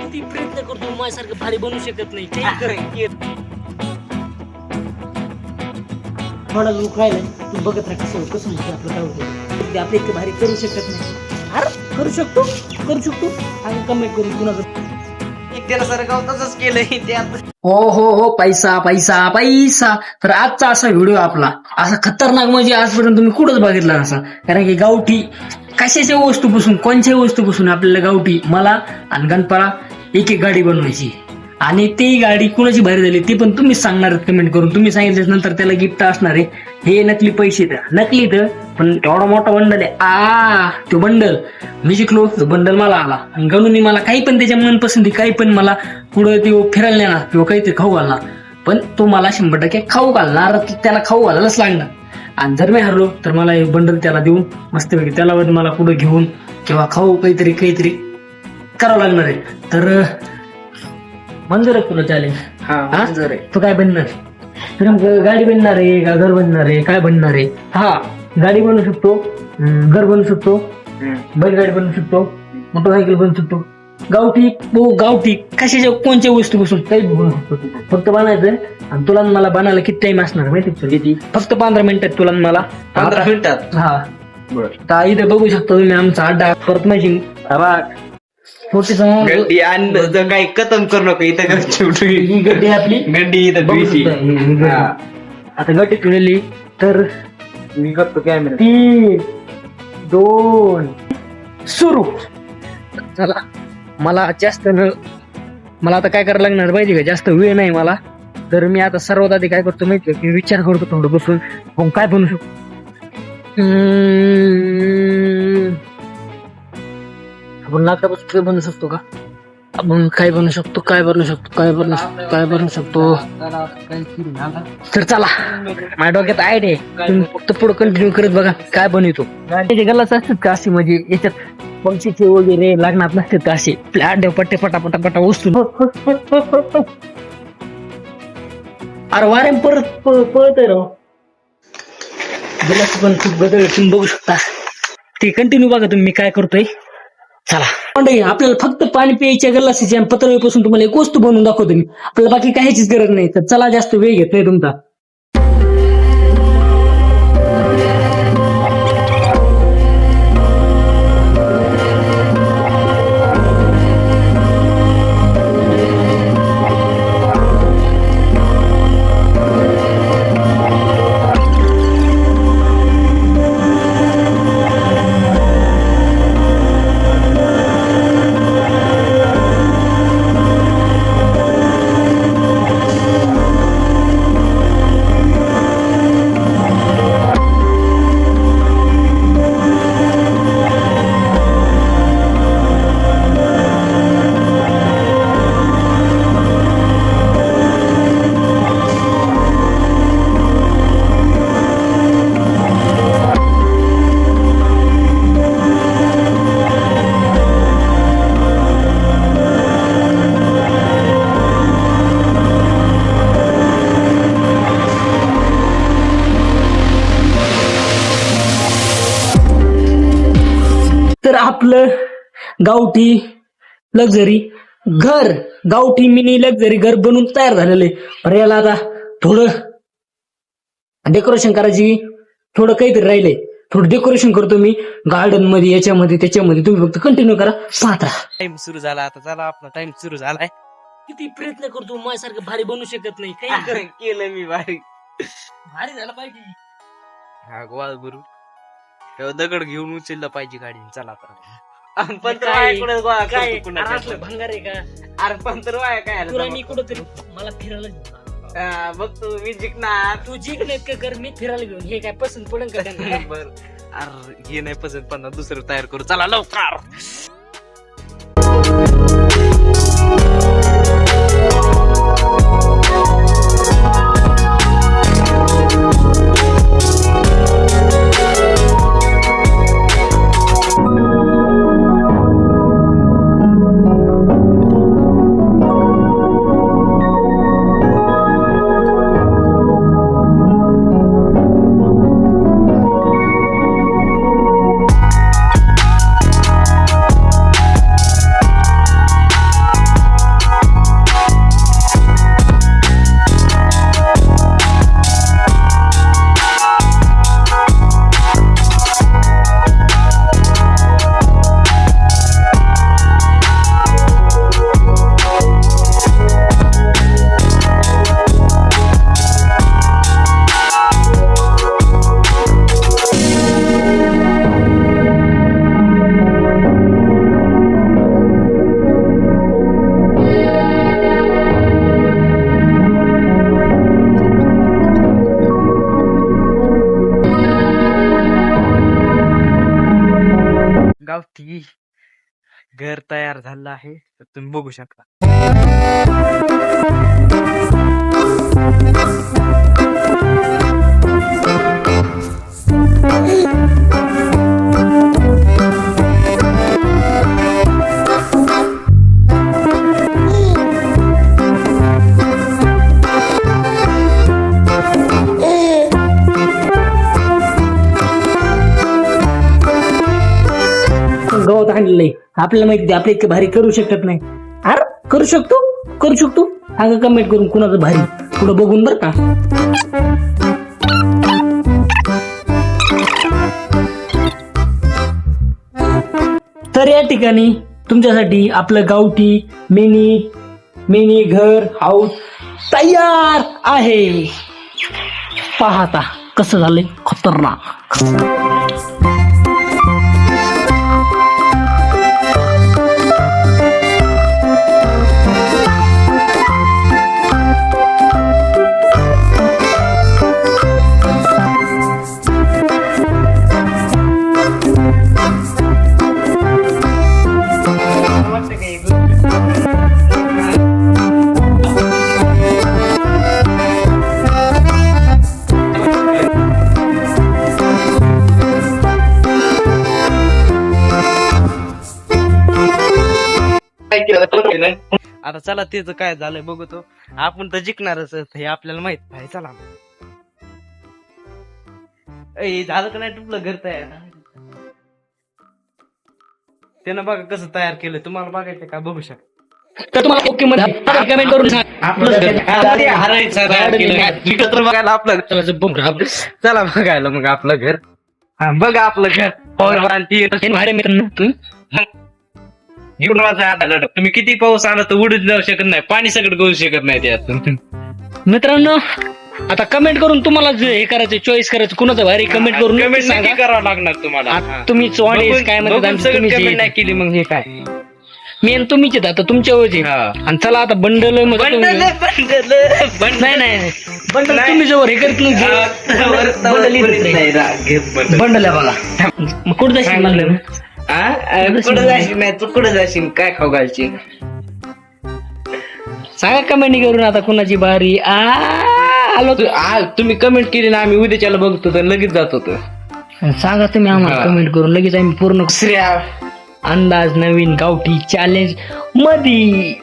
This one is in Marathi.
किती प्रयत्न करतो माझ्यासारखं भारी बनवू शकत नाही. थोडा लोक राहिला तू बघत राहा कसं कसं म्हणते आपलं काय होतं. ते आपलं इतकं भारी करू शकत नाही. अरे करू शकतो आणि कमेंट करून कुणाकडे त्याला सर गाव तसंच केलंय त्यात. हो पैसा. तर आजचा असा व्हिडिओ आपला असा खतरनाक म्हणजे आजपर्यंत तुम्ही कुठंच बघितला नसा. कारण की गावठी कशाच्या वस्तूपासून कोणत्याही वस्तूपासून आपल्याला गावठी मला आणि गणपला एक गाडी बनवायची. आणि ती गाडी कुणाची भारी झाली ते पण तुम्हीच सांगणार कमेंट करून. तुम्ही सांगितल्याच्या नंतर त्याला गिफ्ट असणार आहे. हे नकली पैसे नकली तर पण एवढा मोठा बंडल आहे. तो बंडल मी जिंकलो, तो बंडल मला आला. आणि गणूनी मला काही पण त्याच्या मनपसंती काही पण मला पुढे तो फिरायला नेणार किंवा काहीतरी खाऊ घालणार. पण तो मला 100% खाऊ घालणार, त्याला खाऊ घालायलाच लागणार. आणि जर मी हरलो तर मला हे बंडल त्याला देऊन मस्तपैकी त्याला मला पुढे घेऊन किंवा खाऊ काहीतरी करावं लागणार आहे. तर मंजूर आहे तुला चॅलेंज? मंजूर आहे. तू काय बनणार? तर गाडी बनणार आहे का घर बनणार आहे काय बनणार आहे? हा, गाडी बनवू शकतो, घर बनवू शकतो, बैलगाडी बनवू शकतो, मोटरसायकल बनवू शकतो, गावठी कशाच्या कोणत्या वस्तू बसून काही बनवू शकतो. फक्त बनायचं. आणि तुला मला बनायला किती टाइम असणार माहिती किती? फक्त 15 मिनिटात तुला मला 15 मिनिटात. हा बरं. इथे बघू शकतो तुम्ही आमचा अड्डा. परत माझी छोटी गड्डी आणि काही खतम करू नका इथं. ही गड्डी आपली गड्डी इथं द्यायची. आता गड्डी ठेवलेली. तर मी करतो कॅमेरा. 3, 2 सुरू. चला, मला आता काय करायला लागणार माहिती का? जास्त वेळ नाही मला. तर मी आता सर्वात आधी काय करतो माहिती का? विचार करतो थोडं बसून आपण काय बनवू शकतो. आपण लाकडापासून बनवू शकतो का? आपण काय बनवू शकतो? तर चला, माझ्या डोक्यात आयडिया आहे. तुम्ही फक्त पुढे कंटिन्यू करत बघा काय बनवतो. गल्लाच असतात का अशी म्हणजे याच्यात पंक्षीचे वगैरे लागणार नसतात का असे आड्या पट्टे पटापटा वस्तू. अरे वारे परत पळतोय राव. गल्लाच पण खूप बदल तुम्ही बघू शकता. ते कंटिन्यू बघा तुम्ही मी काय करतोय. चला, आपल्याला फक्त पाणी प्यायच्या गल्लासाची आणि पत्रावळीपासून तुम्हाला एक वस्तू बनवून दाखवतो मी. आपल्याला बाकी काहीच गरज नाही. तर चला, जास्त वेळ घेत नाही तुमचा. तर आपलं गावठी लक्झरी घर, गावठी मिनी लक्झरी घर बनून तयार झालेलं आहे. पण याला आता थोडं डेकोरेशन करायची, थोडं काहीतरी राहिलंय. थोडं डेकोरेशन करतो मी गार्डन मध्ये, याच्यामध्ये त्याच्यामध्ये. तुम्ही फक्त कंटिन्यू करा, पाहत राहा. टाइम सुरू झाला आता. चला, आपला टाइम सुरू झालाय. किती प्रयत्न करतो माझ्यासारखं भारी बनवू शकत नाही. काही केलं मी भारी. भारी झालं पाहिजे. हा, गोवाल गुरु दगड घेऊन उचललं पाहिजे गाडी. चला आता. पण भंगार आहे का? अरे पण तर काय तुला मी कुठंतरी मला फिरायला घेऊन बघ तू मी जिंकणार. तू जिंकण्यात का कर, मी फिरायला घेऊन. हे काय पसंत पडेल का त्यांना? बर. अरे हे नाही पसंत पण दुसरं तयार करू. चला लवकर. घर तयार झालं आहे तर तुम्ही बघू शकता. गवत आणलंय आपल्याला माहिती आपल्या इतकं भारी करू शकत नाही. अरे करू शकतो सांगा कमेंट करून कुणाचं भारी पुढं बघून बरं का. तर या ठिकाणी तुमच्यासाठी आपलं गावठी मिनी घर हाऊस तयार आहे. पाहता कसं झालंय खतरनाक. आता चला त्याचं काय झालंय बघतो. आपण तर जिंकणारच हे आपल्याला माहित आहे. चला झालं का नाही तुमचं घर तयार. त्यानं बघा कसं तयार केलं. तुम्हाला बघायचं का बघू शकता. तर तुम्हाला ओके मध्ये कमेंट करून विकत्र बघायला आपलं. चला बघायला मग आपलं घर. हा बघा आपलं घर. घेऊन वाचा. तुम्ही किती पाऊस आला तर उडून जाऊ शकत नाही. पाणी सगळं गळू शकत नाही त्यातून. मित्रांनो आता कमेंट करून तुम्हाला जे हे करायचं चॉईस करायचं कुणाचं भारी कमेंट करून कमेंट सांगा. नक्की करावं लागणार तुम्हाला. आता तुम्ही चॉईस काय म्हणतात कमेंट नाही केली मग हे काय मेन तुम्हीच आहेत आता तुमच्या वरचे. आणि चला आता बंडल नाही तुम्ही जवळ हे करत बंडल आहे बघा. मग कुठं जाशील म्हणलं कुठं जाशील नाही तू कुठं जाशील काय खाऊ घालशील सांगा कमेंट करून आता कुणाची बारी. आलो तुम्ही कमेंट केली ना आम्ही उद्याच्याला बघतो तर लगेच जात होतो. सांगा तुम्ही आम्हाला कमेंट करून लगेच आम्ही पूर्ण श्रेया अंदाज नवीन गावठी चॅलेंज मध्ये